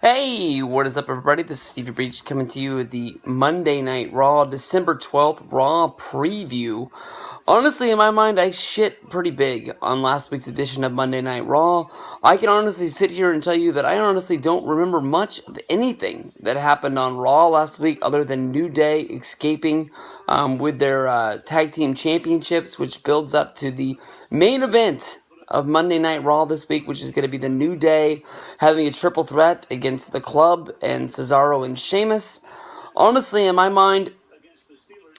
Hey, what is up, everybody? This is Stevie Breach coming to you with the Monday Night Raw, December 12th Raw preview. Honestly, in my mind, I shit pretty big on last week's edition of Monday Night Raw. I can honestly sit here and tell you that I honestly don't remember much of anything that happened on Raw last week other than New Day escaping with their tag team championships, which builds up to the main event of Monday Night Raw this week, which is going to be the New Day having a triple threat against the Club and Cesaro and Sheamus. Honestly, in my mind,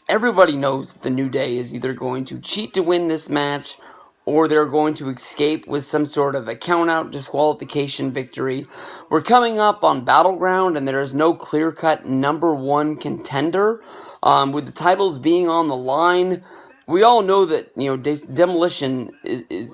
everybody knows that the New Day is either going to cheat to win this match or they're going to escape with some sort of a count-out disqualification victory. We're coming up on Battleground, and there is no clear-cut number one contender. With the titles being on the line, we all know that Demolition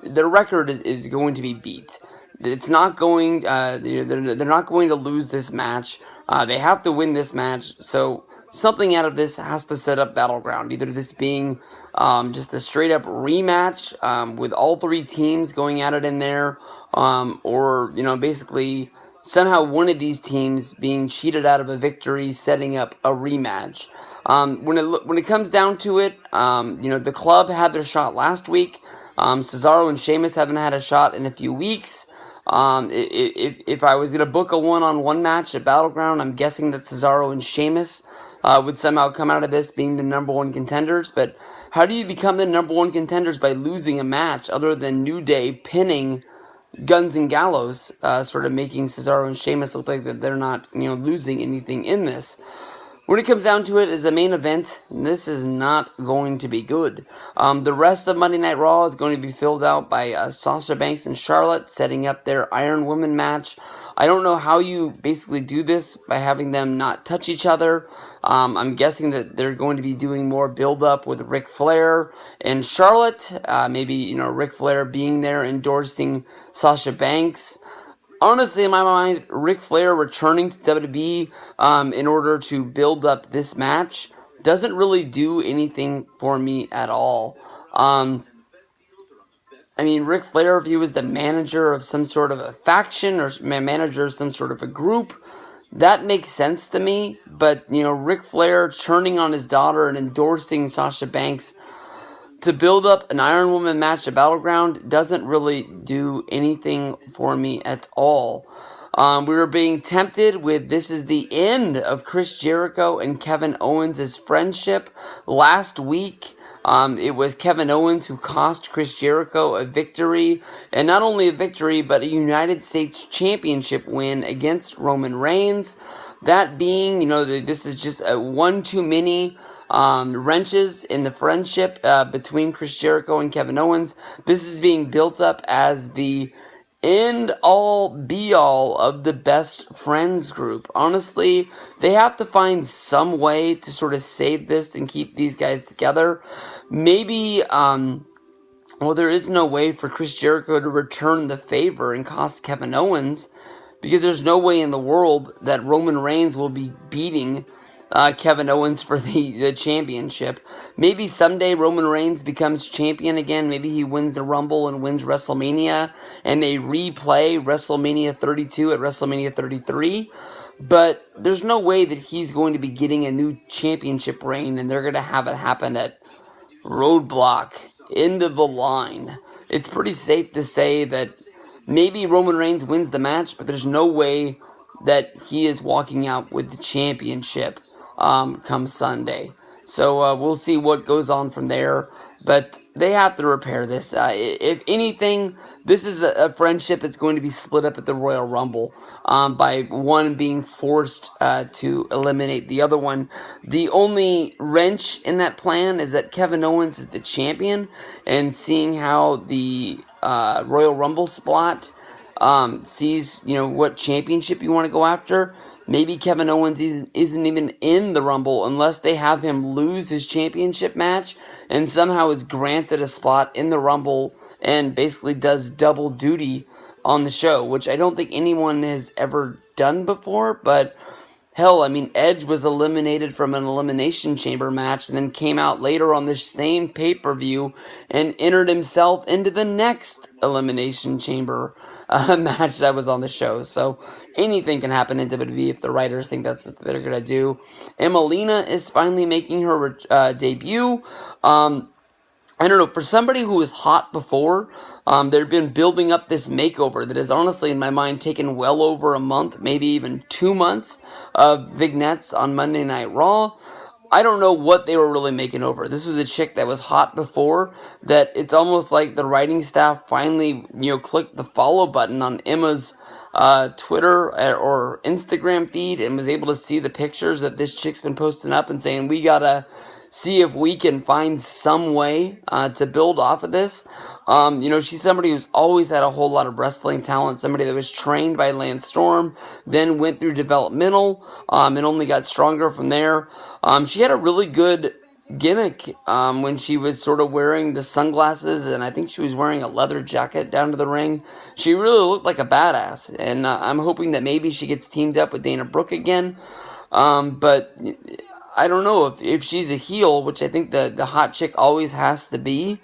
their record is going to be beat. It's not going. They're not going to lose this match. They have to win this match. So something out of this has to set up Battleground. Either this being just a straight up rematch with all three teams going at it in there, or basically somehow one of these teams being cheated out of a victory, setting up a rematch. When it comes down to it, the Club had their shot last week. Cesaro and Sheamus haven't had a shot in a few weeks. If I was going to book a one-on-one match at Battleground, I'm guessing that Cesaro and Sheamus would somehow come out of this being the number one contenders. But how do you become the number one contenders by losing a match other than New Day pinning Guns and Gallows, sort of making Cesaro and Sheamus look like that they're not, losing anything in this? When it comes down to it, as a main event, this is not going to be good. The rest of Monday Night Raw is going to be filled out by Sasha Banks and Charlotte setting up their Iron Woman match. I don't know how you basically do this by having them not touch each other. I'm guessing that they're going to be doing more build-up with Ric Flair and Charlotte. Maybe, Ric Flair being there endorsing Sasha Banks. Honestly, in my mind, Ric Flair returning to WWE in order to build up this match doesn't really do anything for me at all. Ric Flair, if he was the manager of some sort of a faction or manager of some sort of a group, that makes sense to me. But, Ric Flair turning on his daughter and endorsing Sasha Banks to build up an Iron Woman match at Battleground doesn't really do anything for me at all. We were being tempted with this is the end of Chris Jericho and Kevin Owens' friendship. Last week, it was Kevin Owens who cost Chris Jericho a victory, and not only a victory, but a United States Championship win against Roman Reigns. That being, this is just a one too many wrenches in the friendship between Chris Jericho and Kevin Owens. This is being built up as the end-all, be-all of the best friends group. Honestly, they have to find some way to sort of save this and keep these guys together. Maybe, there is no way for Chris Jericho to return the favor and cost Kevin Owens, because there's no way in the world that Roman Reigns will be beating Kevin Owens for the championship. Maybe someday Roman Reigns becomes champion again. Maybe he wins the Rumble and wins WrestleMania, and they replay WrestleMania 32 at WrestleMania 33. But there's no way that he's going to be getting a new championship reign, and they're going to have it happen at Roadblock, end of the line. It's pretty safe to say that maybe Roman Reigns wins the match, but there's no way that he is walking out with the championship come Sunday. So we'll see what goes on from there. But they have to repair this. If anything, this is a friendship that's going to be split up at the Royal Rumble by one being forced to eliminate the other one. The only wrench in that plan is that Kevin Owens is the champion, and seeing how the Royal Rumble spot sees, what championship you want to go after. Maybe Kevin Owens isn't even in the Rumble unless they have him lose his championship match and somehow is granted a spot in the Rumble and basically does double duty on the show, which I don't think anyone has ever done before. But Hell, I mean, Edge was eliminated from an Elimination Chamber match and then came out later on the same pay-per-view and entered himself into the next Elimination Chamber match that was on the show. So anything can happen in WWE if the writers think that's what they're going to do. Emelina is finally making her debut. I don't know, for somebody who was hot before, they've been building up this makeover that has honestly, in my mind, taken well over a month, maybe even 2 months of vignettes on Monday Night Raw. I don't know what they were really making over. This was a chick that was hot before, that it's almost like the writing staff finally, clicked the follow button on Emma's Twitter or Instagram feed and was able to see the pictures that this chick's been posting up and saying, we gotta see if we can find some way to build off of this. She's somebody who's always had a whole lot of wrestling talent, somebody that was trained by Lance Storm, then went through developmental, and only got stronger from there. She had a really good gimmick when she was sort of wearing the sunglasses, and I think she was wearing a leather jacket down to the ring. She really looked like a badass, and I'm hoping that maybe she gets teamed up with Dana Brooke again. But I don't know if she's a heel, which I think the hot chick always has to be.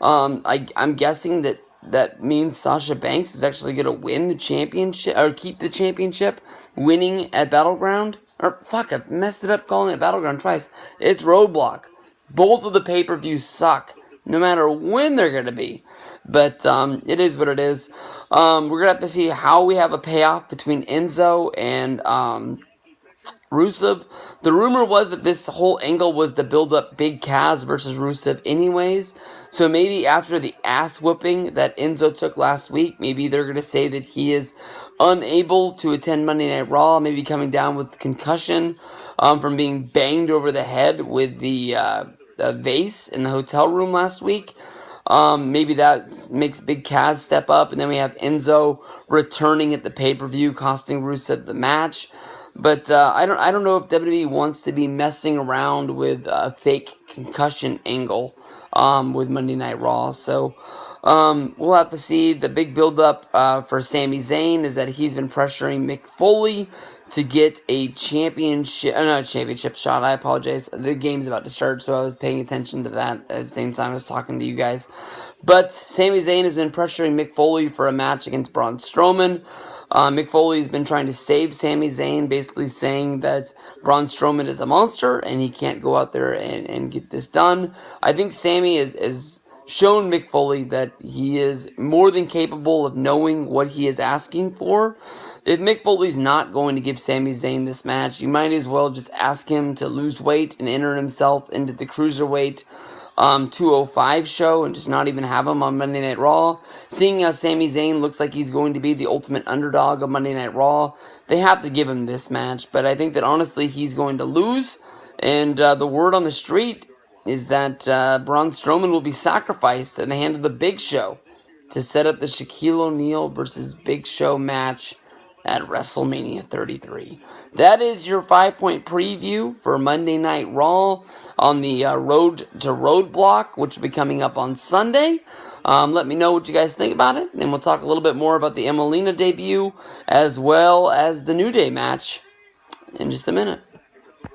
I'm guessing that means Sasha Banks is actually going to win the championship, or keep the championship, winning at Battleground. Or, fuck, I've messed it up calling it Battleground twice. It's Roadblock. Both of the pay-per-views suck, no matter when they're going to be. But it is what it is. We're going to have to see how we have a payoff between Enzo and Rusev. The rumor was that this whole angle was to build up Big Cass versus Rusev anyways. So maybe after the ass whooping that Enzo took last week, maybe they're going to say that he is unable to attend Monday Night Raw, maybe coming down with concussion from being banged over the head with the vase in the hotel room last week. Maybe that makes Big Cass step up, and then we have Enzo returning at the pay-per-view, costing Rusev the match. But I don't know if WWE wants to be messing around with a fake concussion angle with Monday Night Raw. So we'll have to see. The big build-up for Sami Zayn is that he's been pressuring Mick Foley to get a championship shot. I apologize. The game's about to start, so I was paying attention to that at the same time I was talking to you guys. But Sami Zayn has been pressuring Mick Foley for a match against Braun Strowman. Mick Foley's been trying to save Sami Zayn, basically saying that Braun Strowman is a monster and he can't go out there and get this done. I think Sami is shown Mick Foley that he is more than capable of knowing what he is asking for. If Mick Foley's not going to give Sami Zayn this match, you might as well just ask him to lose weight and enter himself into the Cruiserweight 205 show and just not even have him on Monday Night Raw. Seeing how Sami Zayn looks like he's going to be the ultimate underdog of Monday Night Raw, they have to give him this match. But I think that honestly he's going to lose, and the word on the street is that Braun Strowman will be sacrificed in the hand of the Big Show to set up the Shaquille O'Neal versus Big Show match at WrestleMania 33. That is your 5-point preview for Monday Night Raw on the Road to Roadblock, which will be coming up on Sunday. Let me know what you guys think about it, and we'll talk a little bit more about the Emelina debut as well as the New Day match in just a minute.